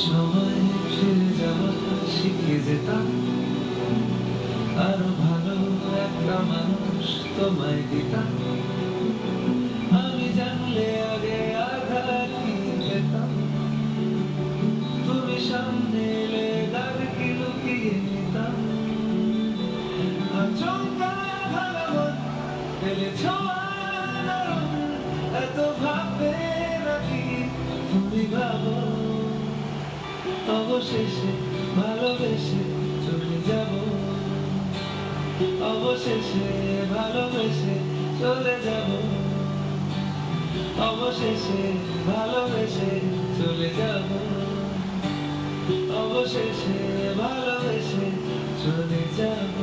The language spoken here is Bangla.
সময় ফিরে যাওয়া শিখে যেতাম, আরো ভালো একটা মানুষ তোমায় দিতাম। আমি জানলে আগে আঘাত কি পেতাম, তুমি সামনে এলে দাগ কি লুকিয়ে নিতাম। আচমকা ভাঙা ফেলেছ আলোড়ন, এত ভাববে নাকি তুমি ভাবো অবশেষে ভালোবেসে চলে যাব, অবশেষে ভালোবেসে চলে যাব, অবশেষে ভালোবেসে চলে যাব, অবশেষে ভালোবেসে চলে যাব।